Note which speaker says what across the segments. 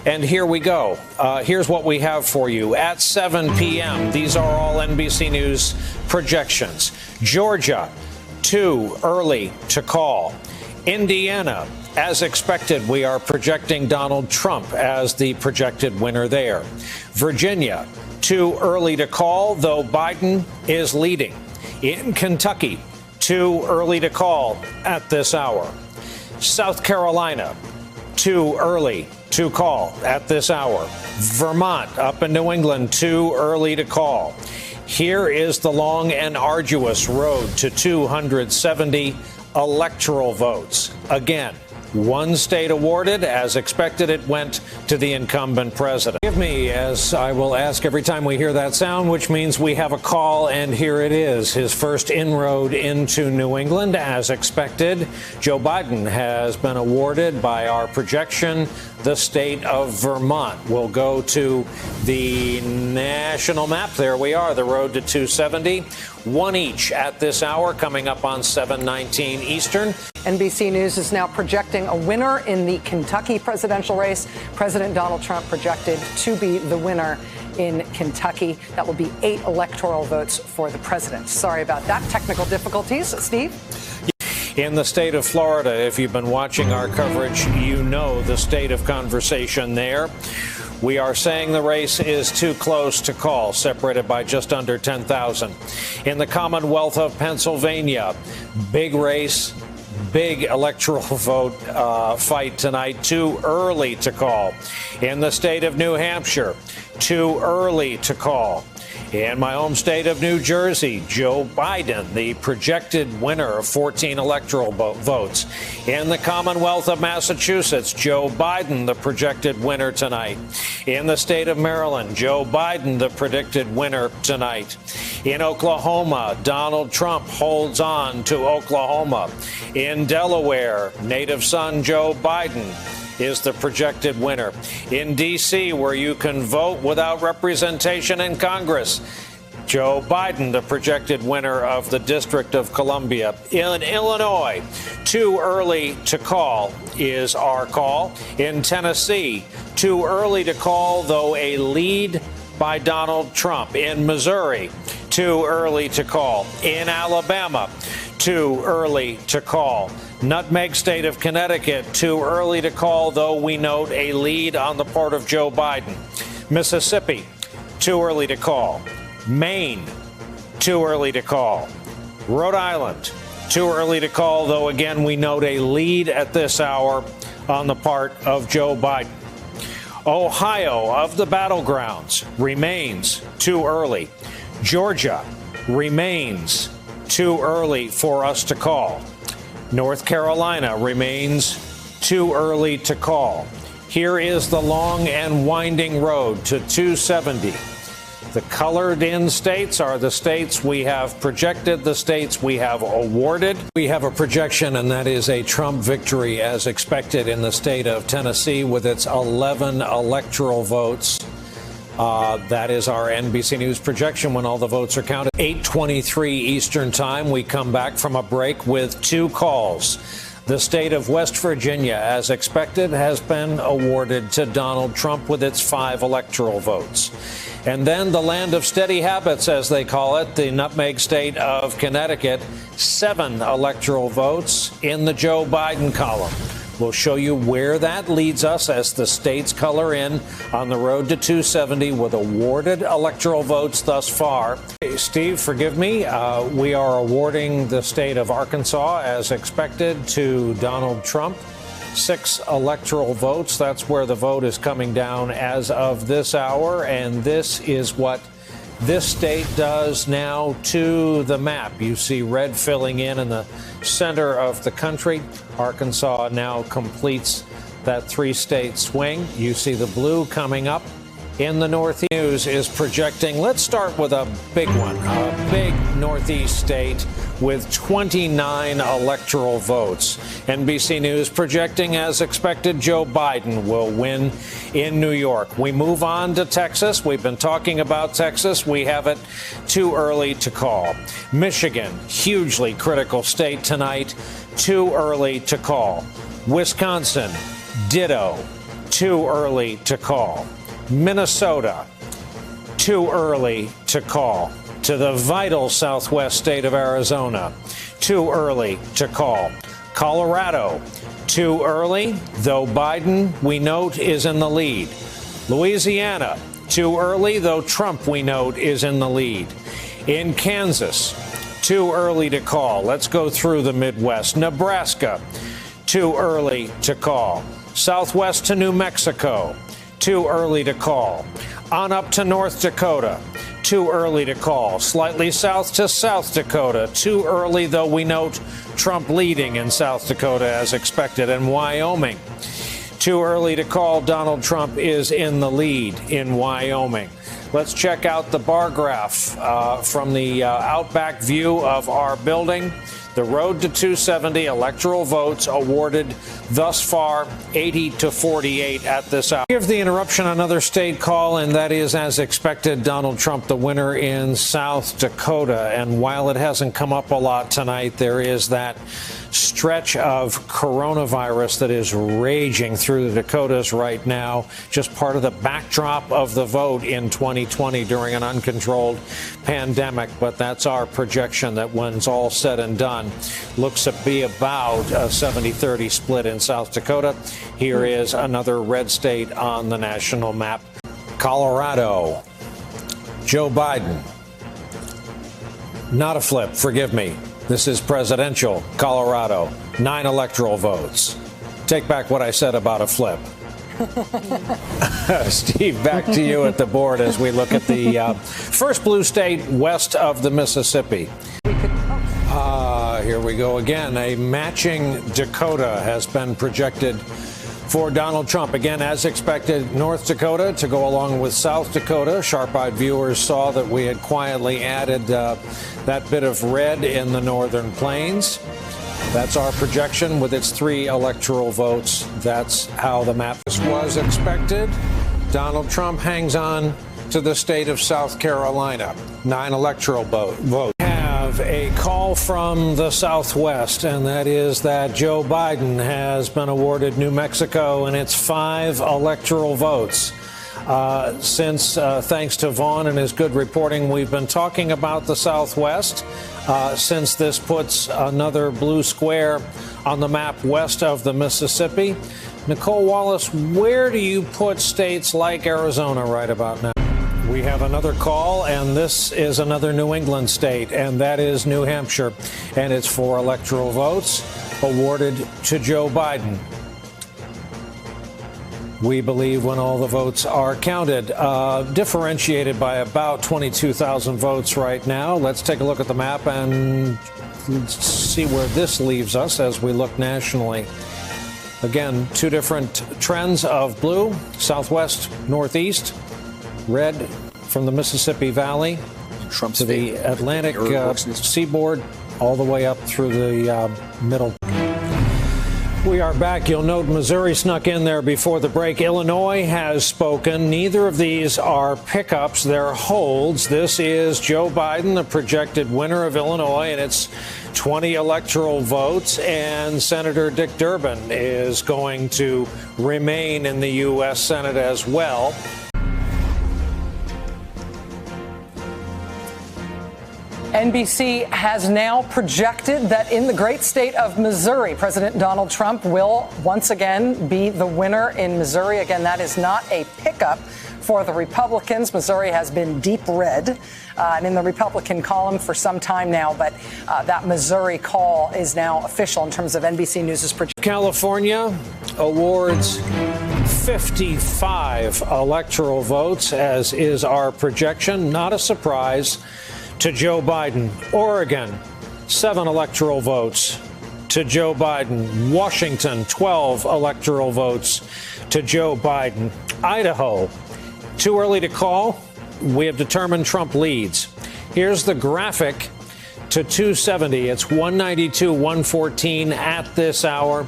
Speaker 1: And here we go. Here's what we have for you at 7 p.m. These are all NBC News projections. Georgia, too early to call. Indiana, as expected, we are projecting Donald Trump as the projected winner there. Virginia, too early to call, though Biden is leading. In Kentucky, too early to call at this hour. South Carolina, too early to call at this hour. Vermont, up in New England, too early to call. Here is the long and arduous road to 270 electoral votes. Again, one state awarded. As expected, it went to the incumbent president. Forgive me, as I will ask every time we hear that sound, which means we have a call, and here it is. His first inroad into New England. As expected, Joe Biden has been awarded by our projection. The state of Vermont will go to the national map. There we are, the road to 270. One each at this hour, coming up on 7:19 Eastern.
Speaker 2: NBC News is now projecting a winner in the Kentucky presidential race. President Donald Trump projected to be the winner in Kentucky. That will be 8 electoral votes for the president. Sorry about that. Technical difficulties. Steve?
Speaker 1: In the state of Florida, if you've been watching our coverage, you know the state of conversation there. We are saying the race is too close to call, separated by just under 10,000. In the Commonwealth of Pennsylvania, big race, big electoral vote fight tonight, too early to call. In the state of New Hampshire, too early to call. In my home state of New Jersey, Joe Biden, the projected winner of 14 electoral votes. In the Commonwealth of Massachusetts, Joe Biden, the projected winner tonight. In the state of Maryland, Joe Biden, the predicted winner tonight. In Oklahoma, Donald Trump holds on to Oklahoma. In Delaware, native son Joe Biden is the projected winner. In D.C., where you can vote without representation in Congress, Joe Biden, the projected winner of the District of Columbia. In Illinois, too early to call is our call. In Tennessee, too early to call, though a lead by Donald Trump. In Missouri, too early to call. In Alabama, too early to call. Nutmeg state of Connecticut, too early to call, though we note a lead on the part of Joe Biden. Mississippi, too early to call. Maine, too early to call. Rhode Island, too early to call, though again we note a lead at this hour on the part of Joe Biden. Ohio, of the battlegrounds, remains too early. Georgia remains too early for us to call. North Carolina remains too early to call. Here is the long and winding road to 270. The colored in states are the states we have projected, the states we have awarded. We have a projection, and that is a Trump victory as expected in the state of Tennessee with its 11 electoral votes. That is our NBC News projection when all the votes are counted. 8:23 Eastern Time. We come back from a break with 2 calls. The state of West Virginia, as expected, has been awarded to Donald Trump with its 5 electoral votes. And then the land of steady habits, as they call it, the nutmeg state of Connecticut, 7 electoral votes in the Joe Biden column. We'll show you where that leads us as the states color in on the road to 270 with awarded electoral votes thus far. Hey, Steve, forgive me. We are awarding the state of Arkansas, as expected, to Donald Trump. 6 electoral votes. That's where the vote is coming down as of this hour. And this is what this state does now to the map. You see red filling in the center of the country. Arkansas now completes that 3-state swing. You see the blue coming up in the Northeast. News is projecting. Let's start with a big one, a big Northeast state with 29 electoral votes. NBC News projecting, as expected, Joe Biden will win in New York. We move on to Texas. We've been talking about Texas. We have it too early to call. Michigan, hugely critical state tonight, too early to call. Wisconsin, ditto. too early to call. Minnesota, too early to call. To the vital southwest state of Arizona, too early to call. Colorado, too early, though Biden, we note, is in the lead. Louisiana, too early, though Trump, we note, is in the lead. In Kansas, too early to call. Let's go through the Midwest. Nebraska, too early to call. Southwest to New Mexico, too early to call. On up to North Dakota, too early to call. Slightly south to South Dakota, too early, though we note Trump leading in South Dakota as expected. And Wyoming, too early to call. Donald Trump is in the lead in Wyoming. Let's check out the bar graph from the outback view of our building. The road to 270 electoral votes awarded thus far 80 to 48 at this hour. Give the interruption another state call, and that is, as expected, Donald Trump the winner in South Dakota. And while it hasn't come up a lot tonight, there is that stretch of coronavirus that is raging through the Dakotas right now, just part of the backdrop of the vote in 2020 during an uncontrolled pandemic. But that's our projection that when it's all said and done, looks to be about a 70-30 split in South Dakota. Here is another red state on the national map. Colorado, Joe Biden. Not a flip, forgive me. This is presidential Colorado, 9 electoral votes. Take back what I said about a flip. Steve, back to you at the board as we look at the first blue state west of the Mississippi. Here we go again. A matching Dakota has been projected for Donald Trump. Again, as expected, North Dakota to go along with South Dakota. Sharp-eyed viewers saw that we had quietly added that bit of red in the northern plains. That's our projection with its 3 electoral votes. That's how the map was expected. Donald Trump hangs on to the state of South Carolina. 9 electoral votes. A call from the Southwest, and that is that Joe Biden has been awarded New Mexico and its 5 electoral votes. Thanks to Vaughn and his good reporting, we've been talking about the Southwest since this puts another blue square on the map west of the Mississippi. Nicole Wallace, where do you put states like Arizona right about now? We have another call, and this is another New England state, and that is New Hampshire, and it's 4 electoral votes awarded to Joe Biden. We believe when all the votes are counted, differentiated by about 22,000 votes right now. Let's take a look at the map and see where this leaves us as we look nationally. Again, 2 different trends of blue, southwest, northeast. Red from the Mississippi Valley Trump's to the Atlantic seaboard, all the way up through the middle. We are back. You'll note Missouri snuck in there before the break. Illinois has spoken. Neither of these are pickups. They're holds. This is Joe Biden, the projected winner of Illinois, and it's 20 electoral votes. And Senator Dick Durbin is going to remain in the U.S. Senate as well.
Speaker 2: NBC has now projected that in the great state of Missouri, President Donald Trump will once again be the winner in Missouri. Again, that is not a pickup for the Republicans. Missouri has been deep red and in the Republican column for some time now, but that Missouri call is now official in terms of NBC News' projection.
Speaker 1: California awards 55 electoral votes, as is our projection. Not a surprise to Joe Biden. Oregon, 7 electoral votes to Joe Biden. Washington, 12 electoral votes to Joe Biden. Idaho, too early to call. We have determined Trump leads. Here's the graphic to 270. It's 192, 114 at this hour.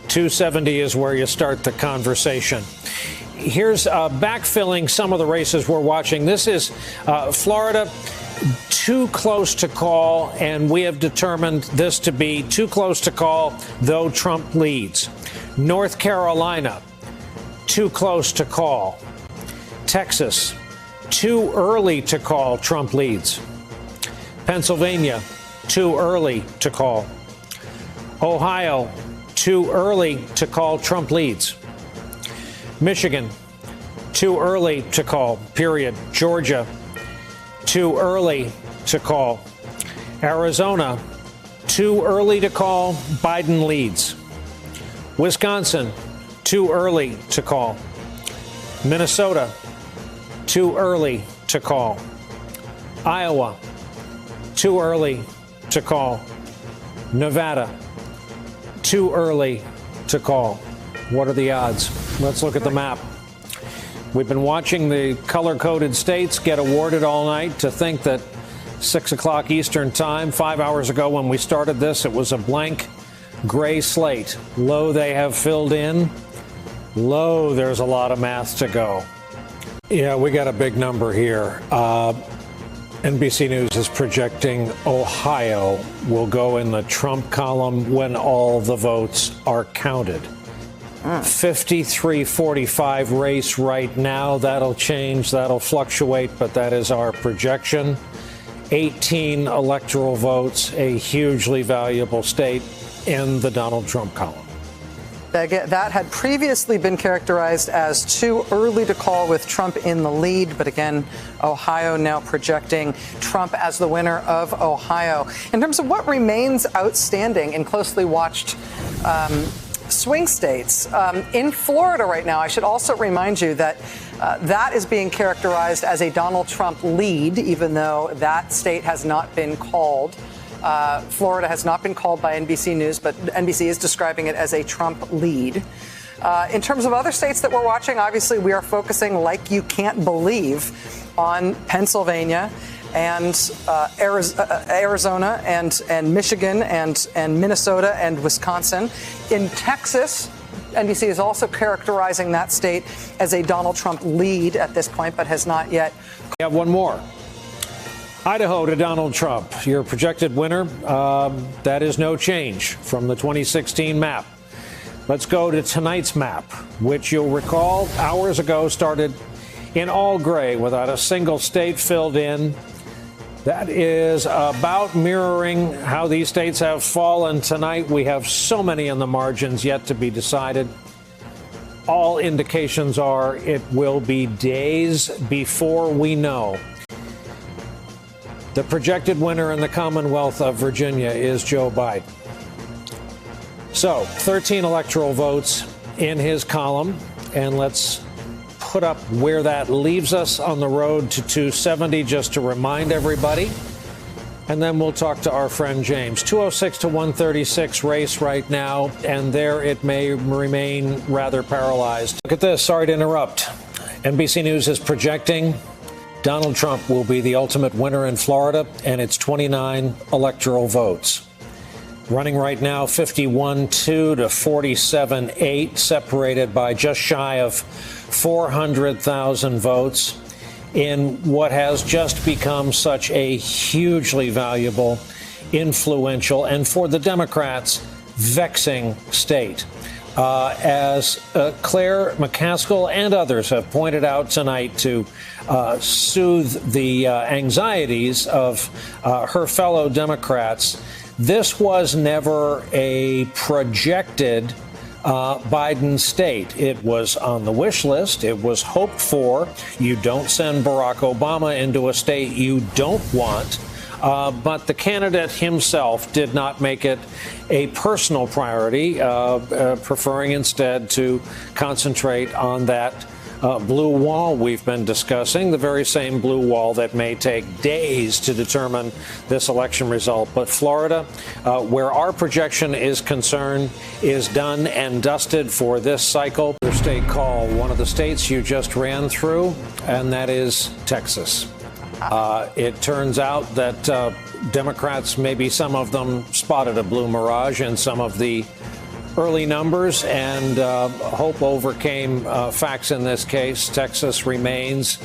Speaker 1: 270 is where you start the conversation. Here's backfilling some of the races we're watching. This is Florida. Too close to call, and we have determined this to be too close to call, though Trump leads. North Carolina, too close to call. Texas, too early to call, Trump leads. Pennsylvania, too early to call. Ohio, too early to call, Trump leads. Michigan, too early to call, period. Georgia, too early to call. Arizona, too early to call, Biden leads. Wisconsin, too early to call. Minnesota, too early to call. Iowa, too early to call. Nevada, too early to call. What are the odds? Let's look at the map. We've been watching the color-coded states get awarded all night. To think that 6 o'clock Eastern time, 5 hours ago when we started this, it was a blank gray slate. Low, they have filled in. Low, there's a lot of math to go. Yeah, we got a big number here. NBC News is projecting Ohio will go in the Trump column when all the votes are counted. 53-45 race right now. That'll change. That'll fluctuate, but that is our projection. 18 electoral votes, a hugely valuable state in the Donald Trump column.
Speaker 2: That had previously been characterized as too early to call with Trump in the lead. But again, Ohio now projecting Trump as the winner of Ohio. In terms of what remains outstanding in closely watched swing states, in Florida right now, I should also remind you that that is being characterized as a Donald Trump lead, even though that state has not been called. Florida has not been called by NBC News, but NBC is describing it as a Trump lead. In terms of other states that we're watching, obviously we are focusing, like you can't believe, on Pennsylvania and Arizona and Michigan and Minnesota and Wisconsin. In Texas, NBC is also characterizing that state as a Donald Trump lead at this point, but has not yet.
Speaker 1: We have one more. Idaho to Donald Trump, your projected winner. That is no change from the 2016 map. Let's go to tonight's map, which you'll recall hours ago started in all gray without a single state filled in. That is about mirroring how these states have fallen tonight. We have so many in the margins yet to be decided. All indications are it will be days before we know. The projected winner in the Commonwealth of Virginia is Joe Biden. So 13 electoral votes in his column, and let's put up where that leaves us on the road to 270 just to remind everybody. And then we'll talk to our friend James. 206 to 136 race right now, and there it may remain rather paralyzed. Look at this. Sorry to interrupt. NBC News is projecting Donald Trump will be the ultimate winner in Florida, and it's 29 electoral votes. Running right now 51-2 to 47-8, separated by just shy of 400,000 votes in what has just become such a hugely valuable, influential, and for the Democrats, vexing state. As Claire McCaskill and others have pointed out tonight to soothe the anxieties of her fellow Democrats, this was never a projected Biden state. It was on the wish list. It was hoped for. You don't send Barack Obama into a state you don't want. But the candidate himself did not make it a personal priority, preferring instead to concentrate on that blue wall we've been discussing, the very same blue wall that may take days to determine this election result. But Florida, where our projection is concerned, is done and dusted for this cycle. The state call, one of the states you just ran through, and that is Texas. It turns out that Democrats, maybe some of them, spotted a blue mirage in some of the early numbers, and hope overcame facts in this case. Texas remains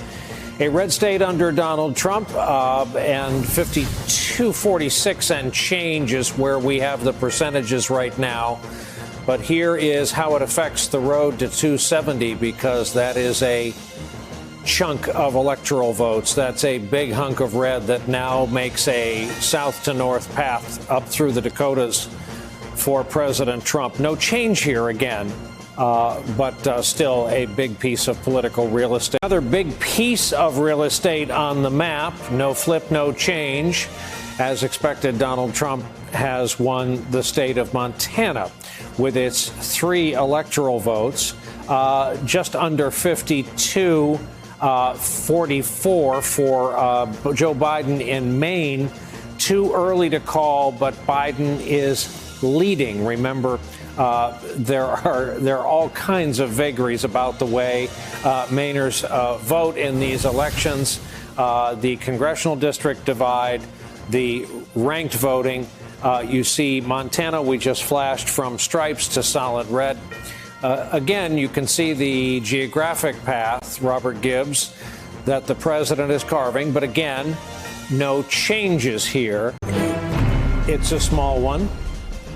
Speaker 1: a red state under Donald Trump, and 52-46 and change is where we have the percentages right now. But here is how it affects the road to 270, because that is a chunk of electoral votes. That's a big hunk of red that now makes a south to north path up through the Dakotas for President Trump. No change here again, but still a big piece of political real estate. Another big piece of real estate on the map. No flip, no change. As expected, Donald Trump has won the state of Montana with its 3 electoral votes, just under 52, 44 for Joe Biden in Maine. Too early to call, but Biden is leading. Remember, there are all kinds of vagaries about the way Mainers vote in these elections. The congressional district divide, the ranked voting. You see Montana, we just flashed from stripes to solid red. Again, you can see the geographic path, Robert Gibbs, that the president is carving. But again, no changes here. It's a small one.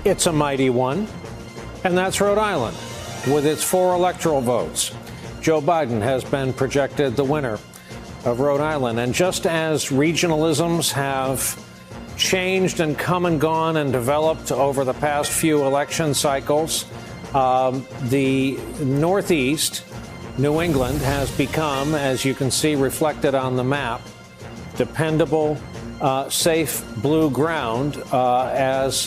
Speaker 1: It's a mighty one. And that's Rhode Island with its 4 electoral votes. Joe Biden has been projected the winner of Rhode Island. And just as regionalisms have changed and come and gone and developed over the past few election cycles, the Northeast, New England, has become, as you can see reflected on the map, dependable, safe blue ground as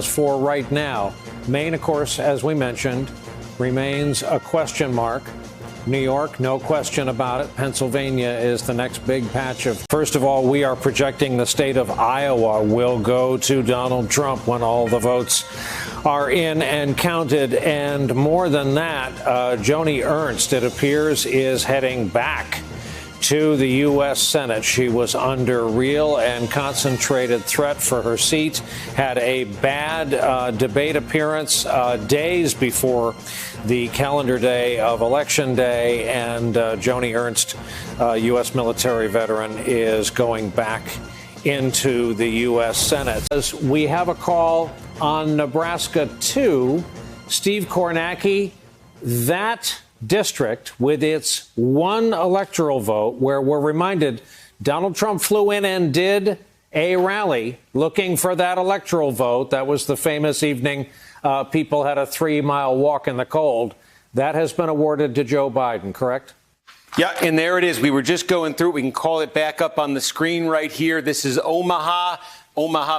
Speaker 1: for right now. Maine, of course, as we mentioned, remains a question mark. New York, no question about it. Pennsylvania is the next big patch of. First of all, we are projecting the state of Iowa will go to Donald Trump when all the votes are in and counted. And more than that, Joni Ernst, it appears, is heading back to the U.S. Senate. She was under real and concentrated threat for her seat, had a bad debate appearance days before the calendar day of Election Day, and Joni Ernst, U.S. military veteran, is going back into the U.S. Senate. As we have a call on Nebraska 2, Steve Kornacki, that district with its 1 electoral vote, where we're reminded Donald Trump flew in and did a rally looking for that electoral vote. That was the famous evening. People had a 3-mile walk in the cold. That has been awarded to Joe Biden, correct?
Speaker 3: Yeah, and there it is. We were just going through it. We can call it back up on the screen right here. This is Omaha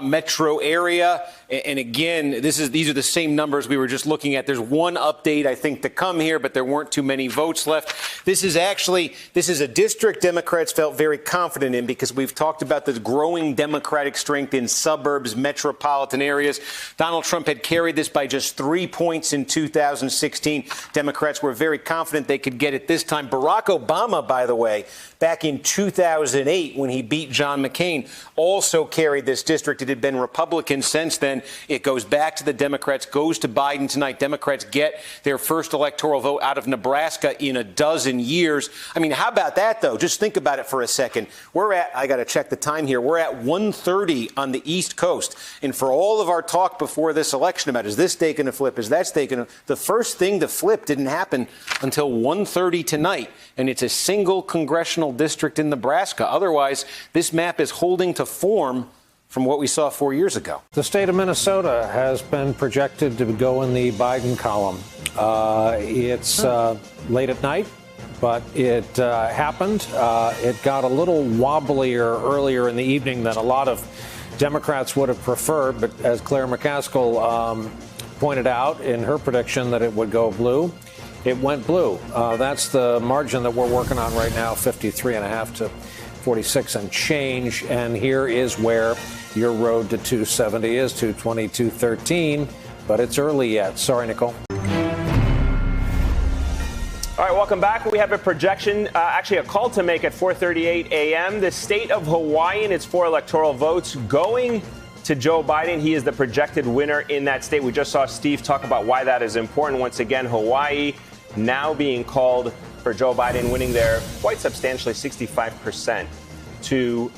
Speaker 3: metro area. And again, these are the same numbers we were just looking at. There's one update, I think, to come here, but there weren't too many votes left. This is a district Democrats felt very confident in, because we've talked about the growing Democratic strength in suburbs, metropolitan areas. Donald Trump had carried this by just 3 points in 2016. Democrats were very confident they could get it this time. Barack Obama, by the way, back in 2008, when he beat John McCain, also carried this district. It had been Republican since then. It goes back to the Democrats, goes to Biden tonight. Democrats get their first electoral vote out of Nebraska in a dozen years. I mean, how about that, though? Just think about it for a second. I got to check the time here. We're at 1:30 on the East Coast. And for all of our talk before this election about, is this day going to flip, is that day going to, the first thing to flip didn't happen until 1:30 tonight. And it's a single congressional district in Nebraska. Otherwise, this map is holding to form from what we saw 4 years ago.
Speaker 1: The state of Minnesota has been projected to go in the Biden column. It's late at night, but it happened. It got a little wobblier earlier in the evening than a lot of Democrats would have preferred. But as Claire McCaskill pointed out in her prediction that it would go blue, it went blue. That's the margin that we're working on right now, 53.5 to 46 and change. And here is where your road to 270 is, 220, 213. But it's early yet. Sorry, Nicole.
Speaker 4: All right, welcome back. We have a projection, actually a call to make at 4:38 a.m. The state of Hawaii and its 4 electoral votes going to Joe Biden. He is the projected winner in that state. We just saw Steve talk about why that is important. Once again, Hawaii now being called for Joe Biden, winning there quite substantially, 65% to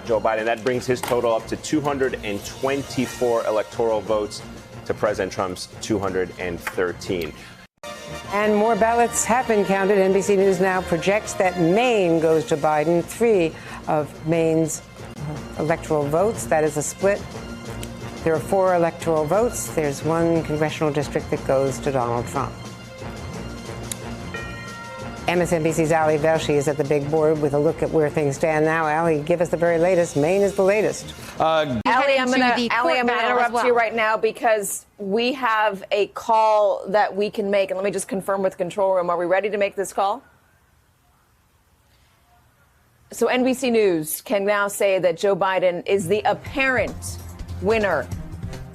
Speaker 4: Joe Biden. That brings his total up to 224 electoral votes to President Trump's 213.
Speaker 5: And more ballots have been counted. NBC News now projects that Maine goes to Biden. 3 of Maine's electoral votes. That is a split. There are 4 electoral votes. There's 1 congressional district that goes to Donald Trump. MSNBC's Ali Velshi is at the big board with a look at where things stand now. Ali, give us the very latest. Maine is the latest.
Speaker 6: Ali, I'm going to interrupt you right now because we have a call that we can make. And let me just confirm with control room. Are we ready to make this call? So NBC News can now say that Joe Biden is the apparent winner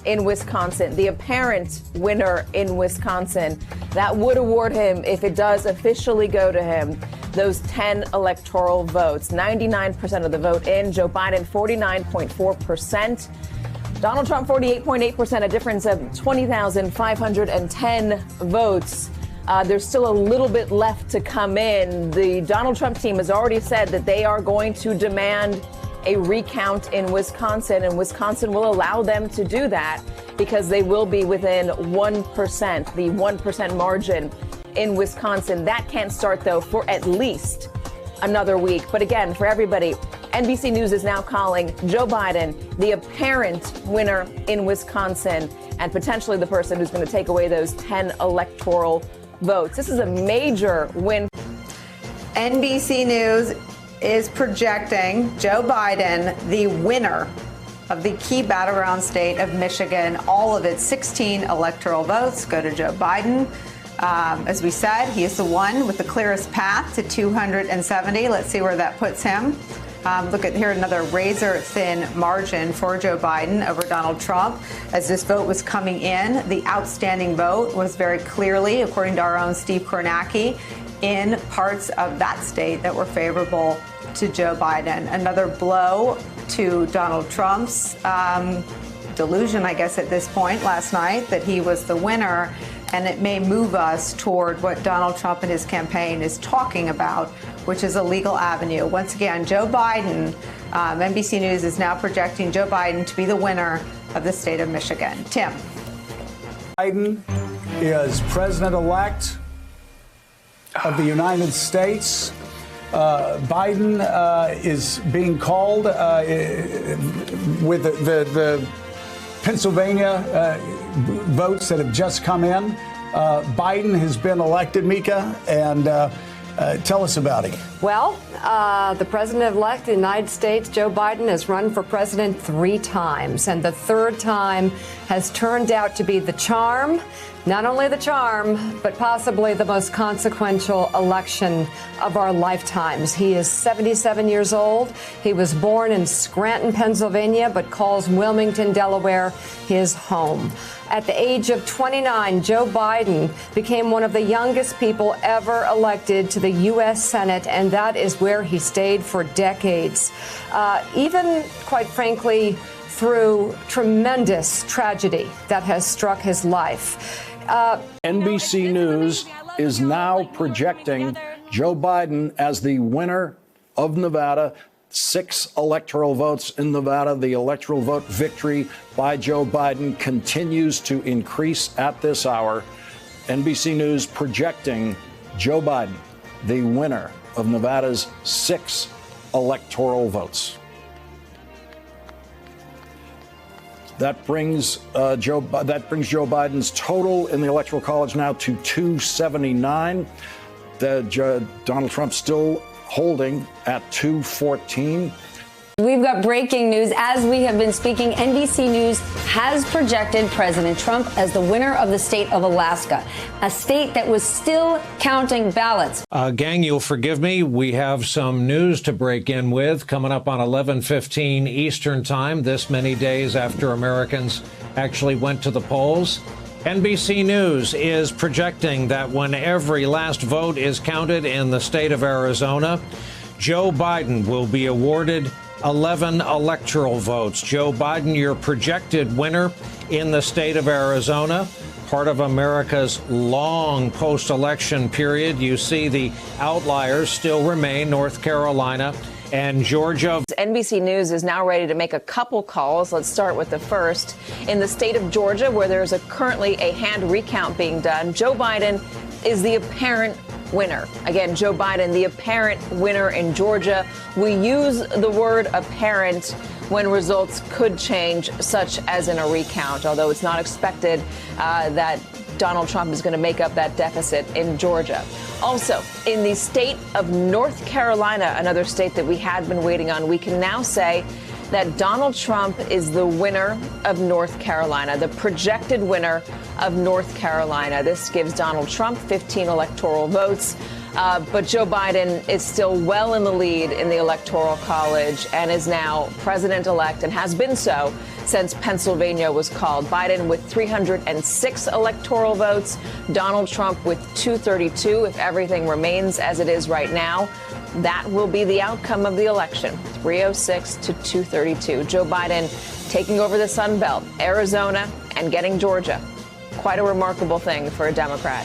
Speaker 6: in Wisconsin, the apparent winner in Wisconsin. That would award him, if it does officially go to him, those 10 electoral votes. 99% of the vote in. Joe Biden, 49.4%. Donald Trump, 48.8%, a difference of 20,510 votes. There's still a little bit left to come in. The Donald Trump team has already said that they are going to demand a recount in Wisconsin, and Wisconsin will allow them to do that because they will be within 1%, the 1% margin in Wisconsin. That can't start, though, for at least another week. But again, for everybody, NBC News is now calling Joe Biden the apparent winner in Wisconsin and potentially the person who's going to take away those 10 electoral votes. This is a major win.
Speaker 7: NBC News is projecting Joe Biden the winner of the key battleground state of Michigan. All of its 16 electoral votes go to Joe Biden. As we said, he is the one with the clearest path to 270. Let's see where that puts him. Look at here, another razor-thin margin for Joe Biden over Donald Trump. As this vote was coming in, the outstanding vote was very clearly, according to our own Steve Kornacki, in parts of that state that were favorable to Joe Biden. Another blow to Donald Trump's delusion, I guess, at this point last night, that he was the winner. And it may move us toward what Donald Trump and his campaign is talking about, which is a legal avenue. Once again, Joe Biden, NBC News is now projecting Joe Biden to be the winner of the state of Michigan. Tim.
Speaker 8: Biden is president-elect of the United States. Biden is being called with the Pennsylvania votes that have just come in. Biden has been elected, Mika, and tell us about him.
Speaker 5: Well, the president-elect of the United States, Joe Biden, has run for president 3 times, and the 3rd time has turned out to be the charm. Not only the charm, but possibly the most consequential election of our lifetimes. He is 77 years old. He was born in Scranton, Pennsylvania, but calls Wilmington, Delaware, his home. At the age of 29, Joe Biden became one of the youngest people ever elected to the U.S. Senate, and that is where he stayed for decades. Even, quite frankly, through tremendous tragedy that has struck his life.
Speaker 9: NBC News is now projecting Joe Biden as the winner of Nevada. 6 electoral votes in Nevada. The electoral vote victory by Joe Biden continues to increase at this hour. NBC News projecting Joe Biden the winner of Nevada's 6 electoral votes. That brings Joe Biden's total in the Electoral College now to 279. Donald Trump still holding at 214.
Speaker 10: We've got breaking news. As we have been speaking, NBC News has projected President Trump as the winner of the state of Alaska, a state that was still counting ballots.
Speaker 1: Gang, you'll forgive me. We have some news to break in with coming up on 11:15 Eastern Time, this many days after Americans actually went to the polls. NBC News is projecting that when every last vote is counted in the state of Arizona, Joe Biden will be awarded 11 electoral votes. Joe Biden, your projected winner in the state of Arizona, part of America's long post-election period. You see the outliers still remain North Carolina and Georgia.
Speaker 6: NBC News is now ready to make a couple calls. Let's start with the first. In the state of Georgia, where there's currently a hand recount being done, Joe Biden is the apparent winner. Again, Joe Biden, the apparent winner in Georgia. We use the word apparent when results could change, such as in a recount, although it's not expected that Donald Trump is going to make up that deficit in Georgia. Also, in the state of North Carolina, another state that we had been waiting on, we can now say that Donald Trump is the winner of North Carolina, the projected winner of North Carolina. This gives Donald Trump 15 electoral votes. But Joe Biden is still well in the lead in the Electoral College and is now president-elect and has been so since Pennsylvania was called. Biden with 306 electoral votes, Donald Trump with 232. If everything remains as it is right now, that will be the outcome of the election, 306 to 232. Joe Biden taking over the Sun Belt, Arizona, and getting Georgia. Quite a remarkable thing for a Democrat.